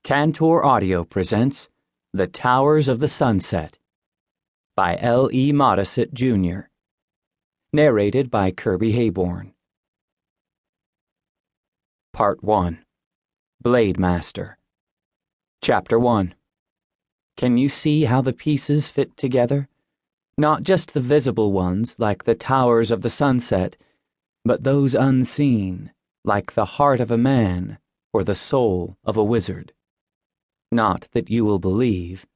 Tantor Audio presents The Towers of the Sunset by L.E. Modesitt Jr. Narrated by Kirby Hayborn. Part 1. Blade Master. Chapter 1. Can you see how the pieces fit together? Not just the visible ones, like the towers of the sunset, but those unseen, like the heart of a man or the soul of a wizard. Not that you will believe.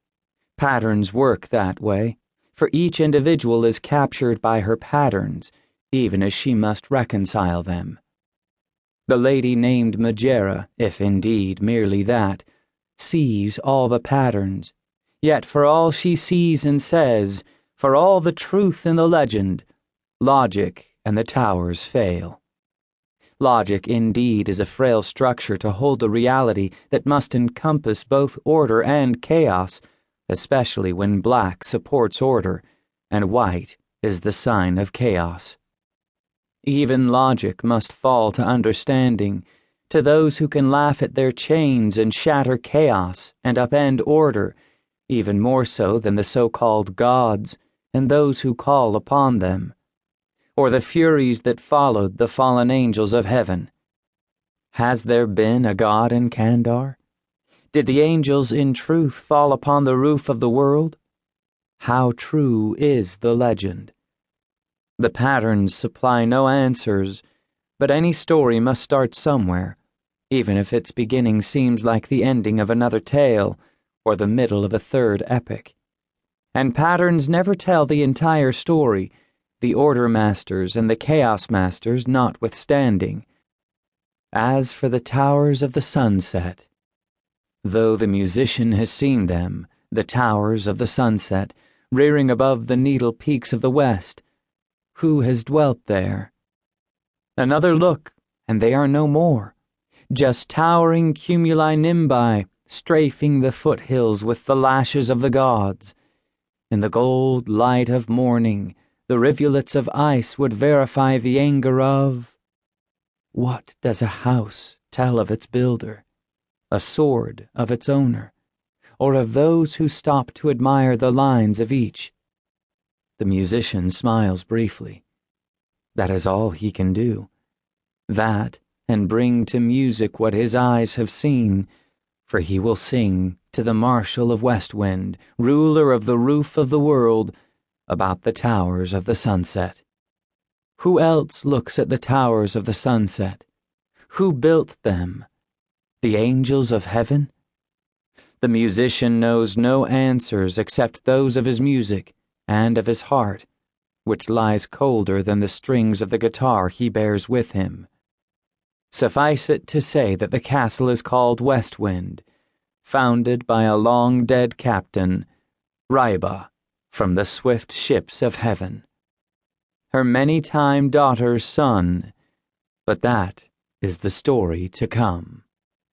Patterns work that way, for each individual is captured by her patterns, even as she must reconcile them. The lady named Megera, if indeed merely that, sees all the patterns, yet for all she sees and says, for all the truth in the legend, logic and the towers fail. Logic, indeed, is a frail structure to hold a reality that must encompass both order and chaos, especially when black supports order and white is the sign of chaos. Even logic must fall to understanding, to those who can laugh at their chains and shatter chaos and upend order, even more so than the so-called gods and those who call upon them, or the furies that followed the fallen angels of heaven. Has there been a god in Candar? Did the angels in truth fall upon the roof of the world? How true is the legend? The patterns supply no answers, but any story must start somewhere, even if its beginning seems like the ending of another tale or the middle of a third epic. And patterns never tell the entire story, the order masters and the chaos masters notwithstanding. As for the towers of the sunset, though the musician has seen them, the towers of the sunset, rearing above the needle peaks of the west, who has dwelt there? Another look, and they are no more, just towering cumuli nimbi, strafing the foothills with the lashes of the gods. In the gold light of morning, the rivulets of ice would verify the anger of... What does a house tell of its builder, a sword of its owner, or of those who stop to admire the lines of each? The musician smiles briefly. That is all he can do. That, and bring to music what his eyes have seen, for he will sing to the Marshal of Westwind, ruler of the roof of the world, about the towers of the sunset. Who else looks at the towers of the sunset? Who built them? The angels of heaven? The musician knows no answers except those of his music and of his heart, which lies colder than the strings of the guitar he bears with him. Suffice it to say that the castle is called Westwind, founded by a long-dead captain, Ryba, from the swift ships of heaven. Her many-time daughter's son, but that is the story to come.